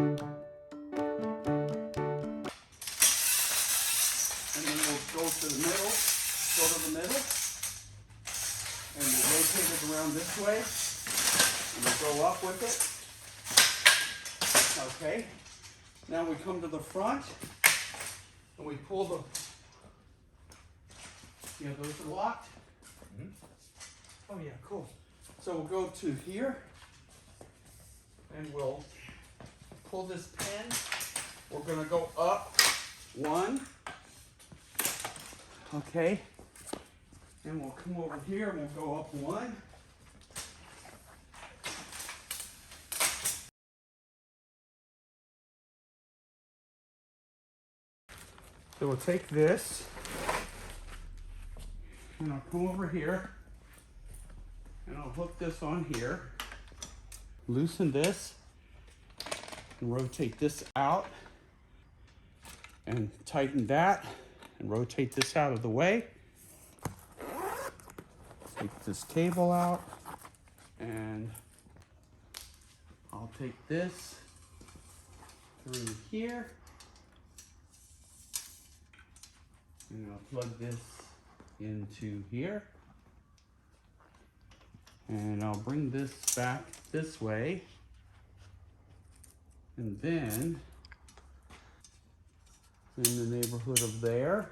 And then we'll go to the middle, and we'll rotate it around this way, and we'll go up with it. Okay, now we come to the front, and we pull the, those are locked? Mm-hmm. Oh yeah, cool. So we'll go to here, and we'll pull this pin. We're gonna go up one. Okay, and we'll come over here and we'll go up one. So we'll take this, and I'll come over here, and I'll hook this on here, loosen this, and rotate this out, and tighten that, and rotate this out of the way. Take this cable out, and I'll take this through here, and I'll plug this into here, and I'll bring this back this way, and then in the neighborhood of there.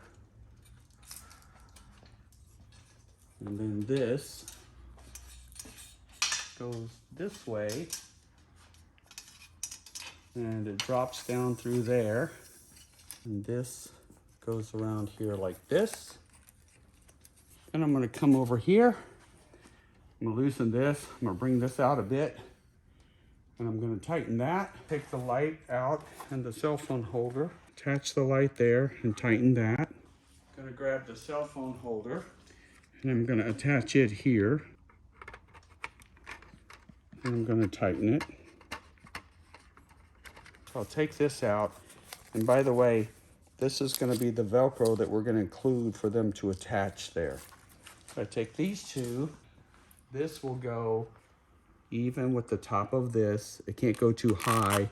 And then this goes this way, and it drops down through there, and this goes around here like this. And I'm going to come over here, I'm going to loosen this, I'm going to bring this out a bit, and I'm going to tighten that. Take the light out and the cell phone holder, attach the light there and tighten that. I'm going to grab the cell phone holder, and I'm going to attach it here, and I'm going to tighten it. So I'll take this out, and by the way, this is going to be the Velcro that we're going to include for them to attach there. So I take these two, this will go even with the top of this. It can't go too high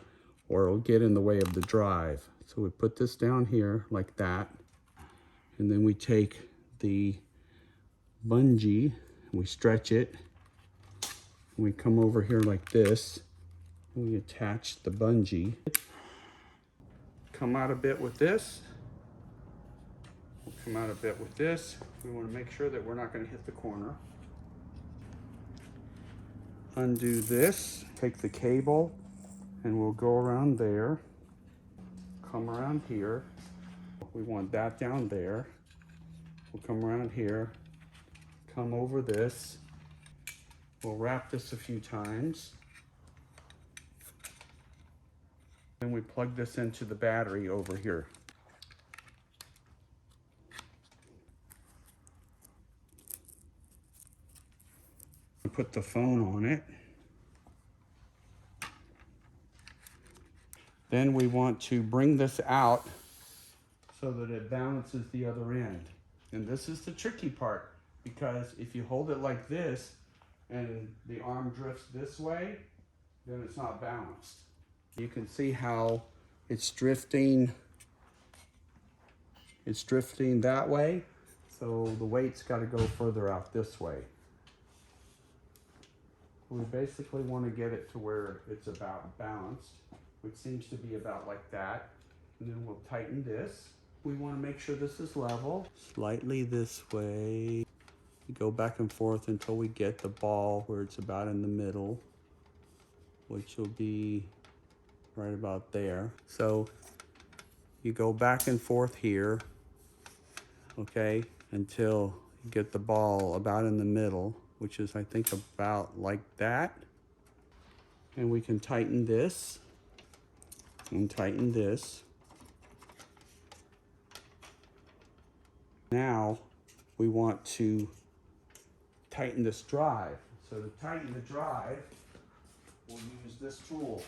or it'll get in the way of the drive. So we put this down here like that, and then we take the bungee, we stretch it, and we come over here like this, and we attach the bungee. Come out a bit with this. We'll come out a bit with this. We want to make sure that we're not going to hit the corner. Undo this, take the cable, and we'll go around there, come around here. We want that down there. We'll come around here, come over this. We'll wrap this a few times. Then we plug this into the battery over here. Put the phone on it. Then we want to bring this out so that it balances the other end. And this is the tricky part, because if you hold it like this and the arm drifts this way, then it's not balanced. You can see how it's drifting that way, so the weight's got to go further out this way. We basically want to get it to where it's about balanced, which seems to be about like that. And then we'll tighten this. We want to make sure this is level. Slightly this way. We go back and forth until we get the ball where it's about in the middle, which will be right about there. So you go back and forth here, okay, until you get the ball about in the middle, which is I think about like that. And we can tighten this and tighten this. Now we want to tighten this drive. So to tighten the drive, we'll use this tool.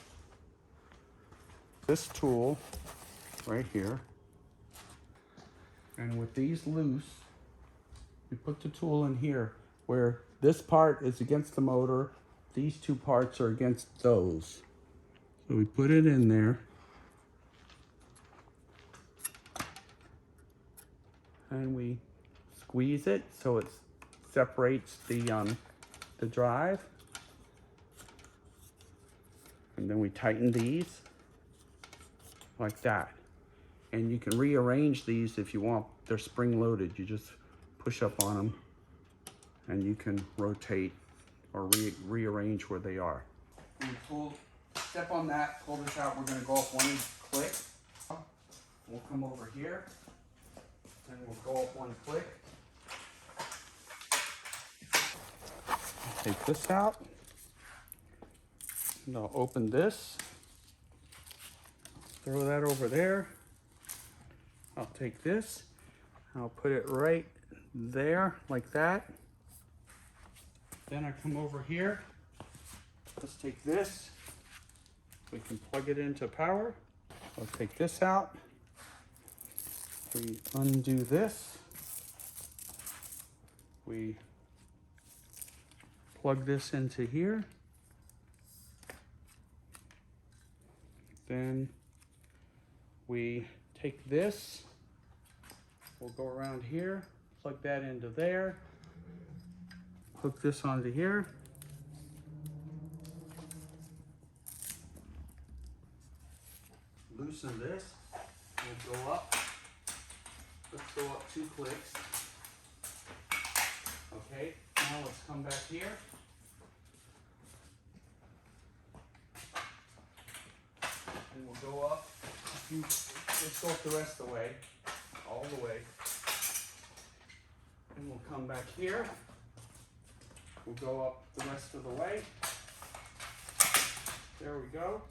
This tool right here. And with these loose, we put the tool in here where this part is against the motor, these two parts are against those. So we put it in there. And we squeeze it so it separates the drive. And then we tighten these like that. And you can rearrange these if you want. They're spring loaded. You just push up on them and you can rotate or rearrange where they are. Step on that, pull this out. We're gonna go up one click. We'll come over here and we'll go up one click. Take this out. And I'll open this. Throw that over there. I'll take this. I'll put it right there like that. Then I come over here. Let's take this. We can plug it into power. I'll take this out. We undo this. We plug this into here. Then we take this. We'll go around here, plug that into there. Hook this onto here. Loosen this. We'll go up. Let's go up 2 clicks. Okay, now let's come back here. And we'll go up. Let's go up the rest of the way. All the way. And we'll come back here. We'll go up the rest of the way. There we go.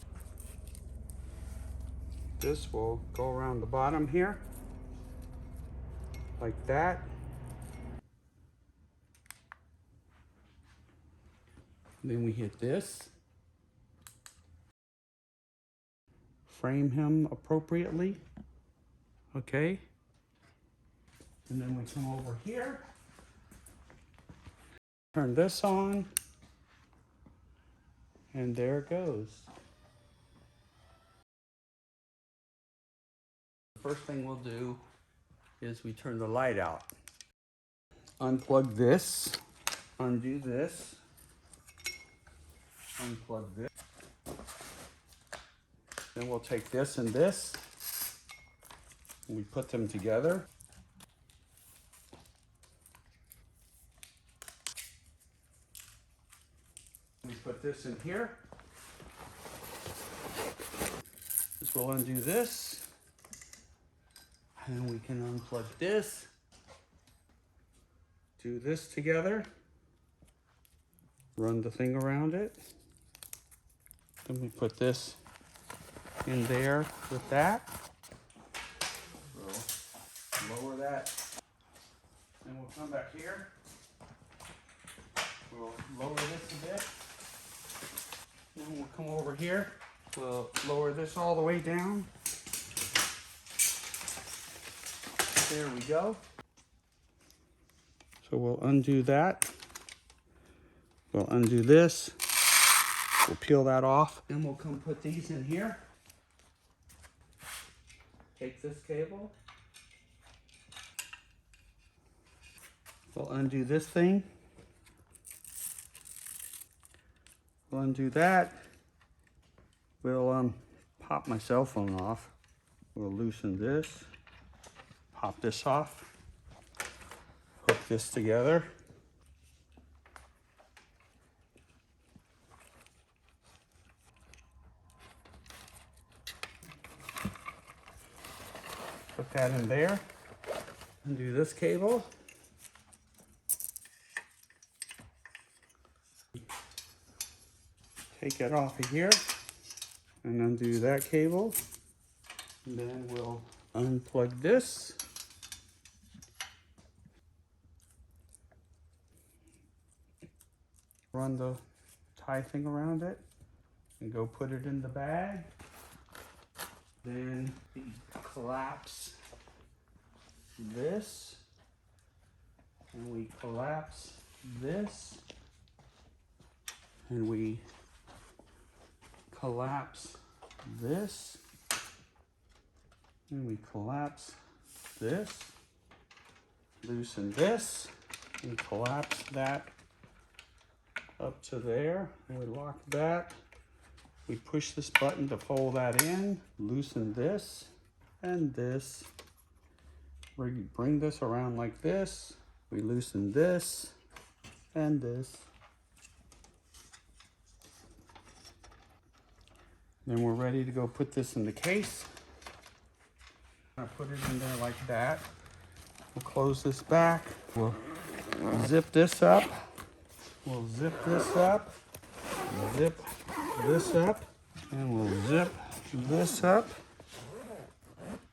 This will go around the bottom here. Like that. Then we hit this. Frame him appropriately. Okay. And then we come over here. Turn this on. And there it goes. The first thing we'll do is we turn the light out. Unplug this. Undo this. Unplug this. Then we'll take this and this. And we put them together. We put this in here. This will undo this. And we can unplug this. Do this together. Run the thing around it. Then we put this in there with that. We'll lower that. Then we'll come back here. We'll lower this a bit. Then we'll come over here. We'll lower this all the way down. There we go. So we'll undo that. We'll undo this. We'll peel that off. Then we'll come put these in here. Take this cable. We'll undo this thing. We'll undo that. We'll pop my cell phone off. We'll loosen this. Pop this off. Hook this together. Put that in there. Undo this cable. Take it off of here and undo that cable. And then we'll unplug this. Run the tie thing around it and go put it in the bag. Then we collapse this and we collapse this and we collapse this, and we collapse this, loosen this, and collapse that up to there. And we lock that. We push this button to fold that in, loosen this and this. We bring this around like this. We loosen this and this. Then we're ready to go put this in the case. I put it in there like that. We'll close this back. We'll zip this up. We'll zip this up. Zip this up. And we'll zip this up.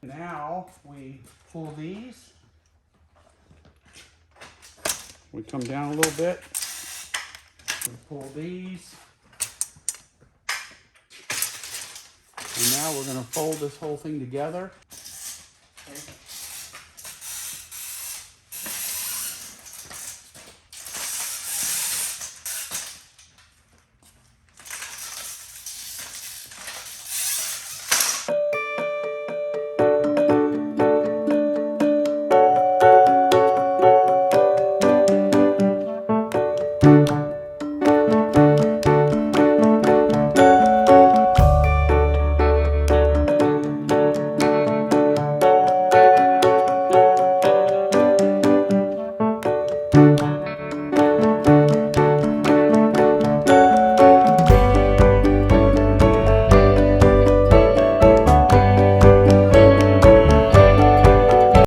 Now we pull these. We come down a little bit. We pull these. And now we're going to fold this whole thing together. Okay.